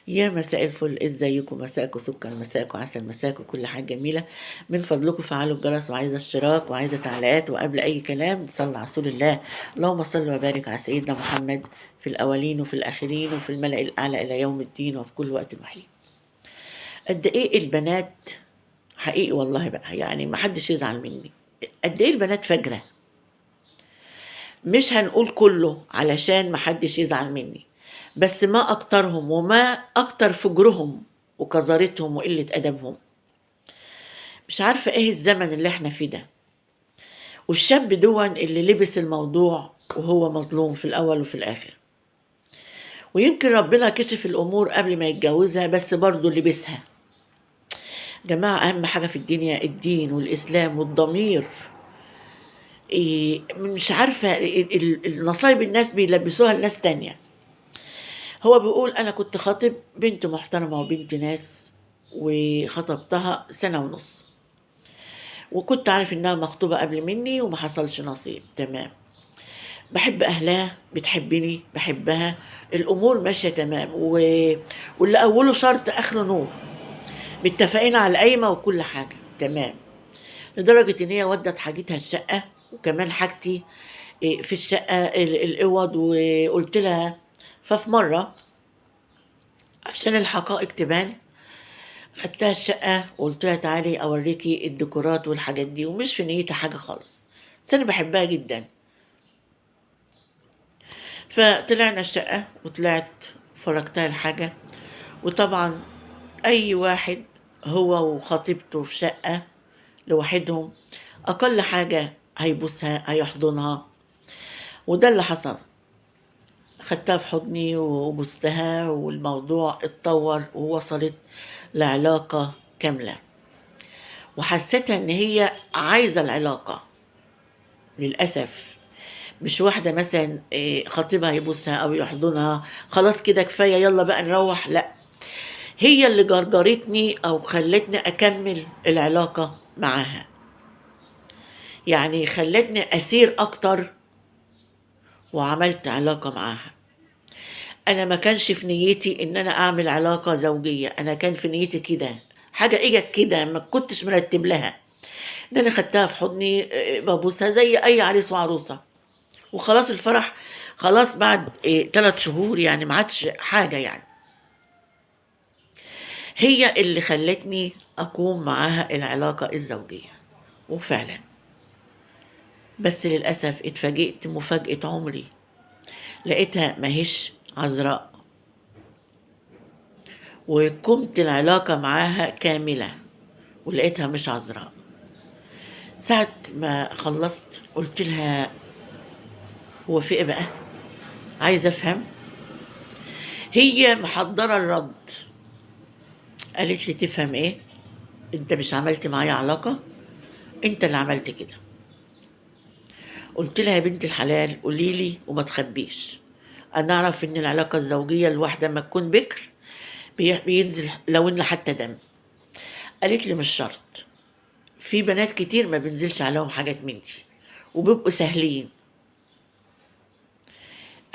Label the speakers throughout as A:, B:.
A: يا مساء الفل، ازيكم؟ مساءكم سكر، مساءكم عسل، مساءكم كل حاجة جميلة. من فضلكم فعلوا الجرس، وعايزة اشتراك وعايزة تعليقات، وقبل أي كلام صلى على رسول الله. اللهم صل وبارك على سيدنا محمد في الأولين وفي الآخرين وفي الملأ الأعلى إلى يوم الدين وفي كل وقت وحين. قد إيه البنات، حقيقي والله بقى، يعني محدش يزعل مني، قد إيه البنات فجرة. مش هنقول كله علشان محدش يزعل مني، بس ما أكترهم وما أكتر فجرهم وقذارتهم وقلة أدبهم. مش عارفة إيه الزمن اللي إحنا فيه ده، والشاب دون اللي لبس الموضوع وهو مظلوم في الأول وفي الآخر. ويمكن ربنا كشف الأمور قبل ما يتجوزها، بس برضه لبسها. جماعة، أهم حاجة في الدنيا الدين والإسلام والضمير. مش عارفة النصايب الناس بيلبسوها لناس تانية. هو بيقول أنا كنت خاطب بنت محترمة وبنت ناس، وخطبتها سنة ونص، وكنت عارف إنها مخطوبة قبل مني وما حصلش نصيب. تمام، بحب أهلها، بتحبني، بحبها، الأمور ماشية تمام واللي أوله شرط آخره نور. متفقين على القايمة وكل حاجة تمام، لدرجة إن هي ودت حاجتها الشقة وكمان حاجتي في الشقة الأوض، وقلت لها. ففي مرة عشان الحقائق تبان، خدتها الشقة وقلت لها تعالي أوريكي الديكورات والحاجات دي، ومش في نيتي حاجة خالص، بس أنا بحبها جدا. فطلعنا الشقة وطلعت فرجتها الحاجة. وطبعا أي واحد هو وخطيبته في شقة لوحدهم، أقل حاجة هيبوسها هيحضنها، وده اللي حصل. خدتها في حضني وبوستها، والموضوع اتطور ووصلت لعلاقة كاملة، وحسيتها ان هي عايزة العلاقة. للأسف مش واحدة مثلا خطيبها يبوسها أو يحضنها خلاص كده كفاية يلا بقى نروح، لا، هي اللي جرجرتني أو خلتني أكمل العلاقة معاها. يعني خلتني أسير أكتر وعملت علاقة معاها. أنا ما كانش في نيتي إن أنا أعمل علاقة زوجية، أنا كان في نيتي كده، حاجة إجت كده ما كنتش مرتب لها، إن أنا خدتها في حضني ببوسها زي أي عريس وعروسة، وخلاص الفرح خلاص بعد 3 شهور، يعني ما عادش حاجة يعني. هي اللي خلتني أقوم معاها العلاقة الزوجية، وفعلا بس للأسف اتفاجئت مفاجأة عمري، لقيتها ماهيش عذراء، وقمت العلاقة معاها كاملة ولقيتها مش عذراء. ساعة ما خلصت قلت لها هو في ايه بقى؟ عايزة افهم. هي محضرة الرد، قالت لي تفهم ايه؟ انت مش عملت معايا علاقة، انت اللي عملت كده. قلت لها يا بنت الحلال قولي لي وما تخبيش، انا اعرف ان العلاقة الزوجية الواحدة ما تكون بكر بينزل لو ان حتى دم. قالت لي مش شرط، في بنات كتير ما بينزلش عليهم حاجات من دي وبيبقوا سهلين.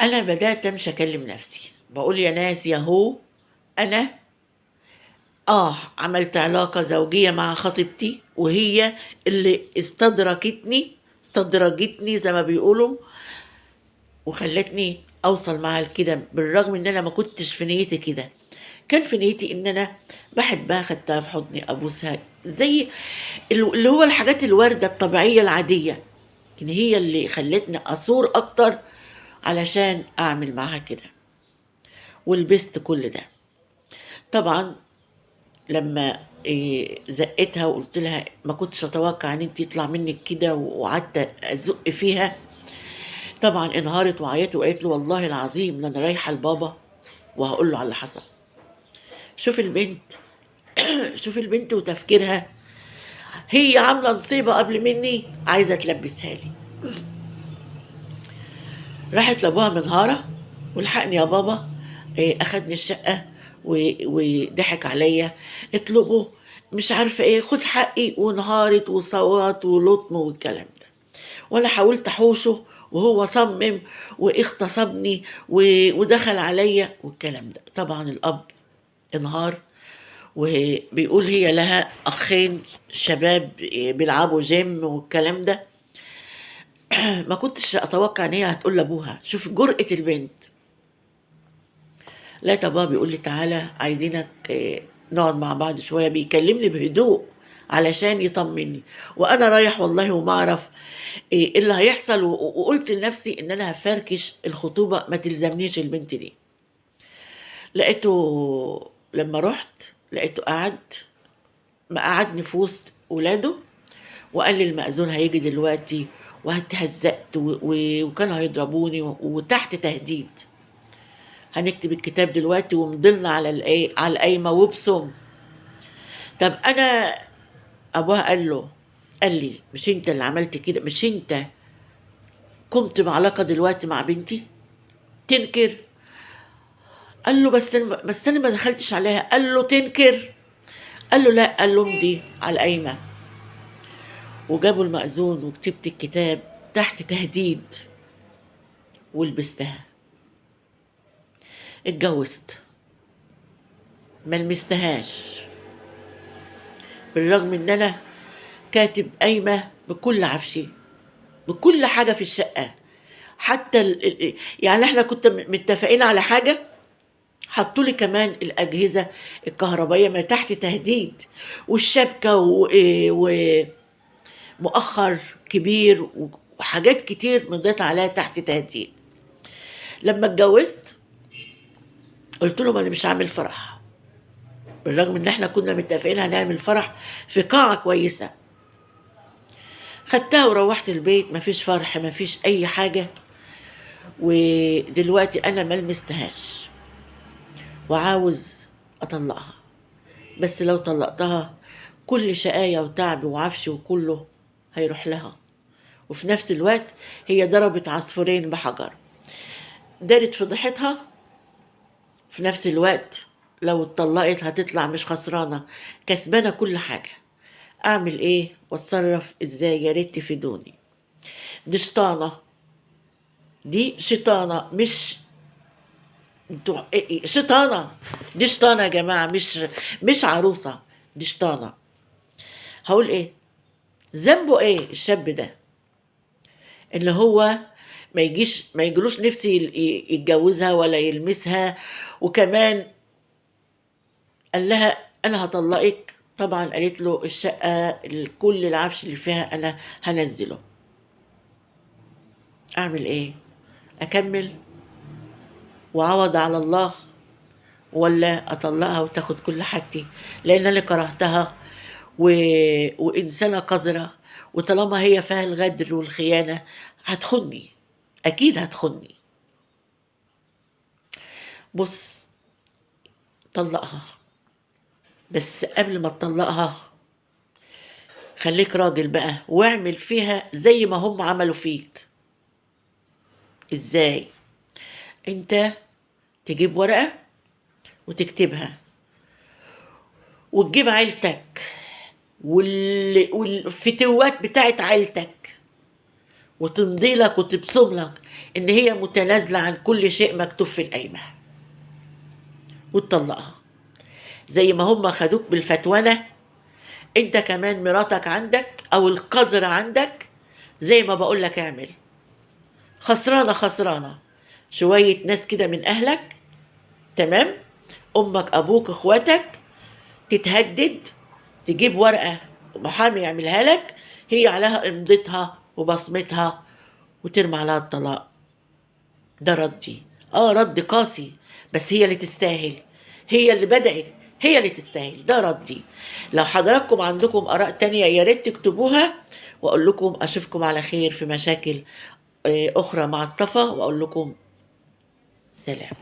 A: انا بدأت امشي اكلم نفسي، بقول يا ناس يا هو، انا عملت علاقة زوجية مع خطيبتي، وهي اللي استدرجتني زي ما بيقولوا، وخلتني اوصل معاها لكده، بالرغم ان انا ما كنتش في نيتي كده. كان في نيتي ان انا بحبها، خدتها في حضني ابوسها زي اللي هو الحاجات الواردة الطبيعية العادية، لكن هي اللي خلتني اثور اكتر علشان اعمل معاها كده، ولبست كل ده. طبعا لما زقتها وقلت لها ما كنتش اتوقع ان انت يطلع منك كده، وقعدت ازق فيها، طبعا انهارت وعيطت وقالت له والله العظيم ان انا رايحه لبابا وهقول له على اللي حصل. شوف البنت شوف البنت وتفكيرها، هي عامله نصيبه قبل مني عايزه تلبسها لي. راحت لابوها منهاره، والحقني يا بابا، اخدني الشقه وضحك عليا، اطلبه، مش عارفه ايه، خد حقي، وانهارت وصوت ولطم والكلام ده. وانا حاولت احوشه وهو صمم واغتصبني ودخل عليا والكلام ده. طبعا الاب انهار، وبيقول هي لها أخين شباب بيلعبوا جيم والكلام ده. ما كنتش أتوقع إن هي هتقول لأبوها. شوف جرأة البنت. لقيت أبوها بيقول لي تعالى عايزينك نقعد مع بعض شوية، بيكلمني بهدوء علشان يطمني، وأنا رايح والله وما أعرف إيه اللي هيحصل. وقلت لنفسي إن أنا هفركش الخطوبة، ما تلزمنيش البنت دي. لقيته لما رحت لقيته قعدني في وسط ولاده، وقال لي المأذون هيجي دلوقتي، واتهزقت وكانوا هيضربوني وتحت تهديد. هنكتب الكتاب دلوقتي ومضلنا على القايمة وبصم. طب أنا أبوها قال لي مش أنت اللي عملت كده؟ مش أنت قمت بعلاقة دلوقتي مع بنتي؟ تنكر؟ قال له بس أنا ما دخلتش عليها. قال له تنكر؟ قال له لا. قال له امضي على القايمة. وجابوا المأذون وكتبت الكتاب تحت تهديد ولبستها. اتجوزت، ما لمستهاش، بالرغم ان انا كاتب قايمة بكل عفشي، بكل حاجة في الشقة. حتى يعني احنا كنت متفقين على حاجة، حطولي كمان الأجهزة الكهربائية ما تحت تهديد، والشبكة ومؤخر كبير وحاجات كتير مضيت عليها تحت تهديد. لما اتجوزت قلت لهم انا مش هعمل فرح، بالرغم ان احنا كنا متفقين هنعمل فرح في قاعة كويسة. خدتها وروحت البيت، مفيش فرح، مفيش اي حاجة. ودلوقتي انا ملمستهاش وعاوز اطلقها. بس لو طلقتها كل شقايا وتعب وعفش وكله هيروح لها، وفي نفس الوقت هي ضربت عصفورين بحجر، دارت فضيحتها، في نفس الوقت لو اتطلقت هتطلع مش خسرانة، كسبانة كل حاجة. اعمل ايه واتصرف ازاي؟ يا ريت تفيدوني. دي شيطانة، دي شيطانة، مش انتوا شيطانة. دي شيطانة يا جماعة، مش عروسة، دي شيطانة. هقول ايه؟ ذنبه ايه الشاب ده اللي هو ما يجلوش نفسي يتجوزها ولا يلمسها؟ وكمان قال لها انا هطلقك. طبعا قالت له الشقة كل العفش اللي فيها انا هنزله. اعمل ايه؟ اكمل وعوض على الله، ولا اطلقها وتاخد كل حاجتي؟ لان انا كرهتها وانسانه قذره، وطالما هي فيها الغدر والخيانه هتخني، اكيد هتخني. بص، طلقها، بس قبل ما تطلقها خليك راجل بقى واعمل فيها زي ما هم عملوا فيك. ازاي؟ انت تجيب ورقه وتكتبها، وتجيب عيلتك والفتوات بتاعت عيلتك، وتمضي لك وتبصم لك ان هي متنازله عن كل شيء مكتوب في القايمه، وتطلقها. زي ما هم خدوك بالفتوانه، انت كمان مراتك عندك او القذر عندك، زي ما بقول لك اعمل. خسرانه خسرانه شويه ناس كده من اهلك، تمام؟ امك، ابوك، اخواتك، تتهدد، تجيب ورقه محامي يعملها لك، هي عليها امضتها وبصمتها، وترمي عليها الطلاق. ده ردي، رد قاسي، بس هي اللي تستاهل، هي اللي بدأت، هي اللي تستاهل. ده ردي. لو حضراتكم عندكم آراء تانية يا ريت تكتبوها، وأقول لكم أشوفكم على خير في مشاكل أخرى مع الصفا، وأقول لكم سلام.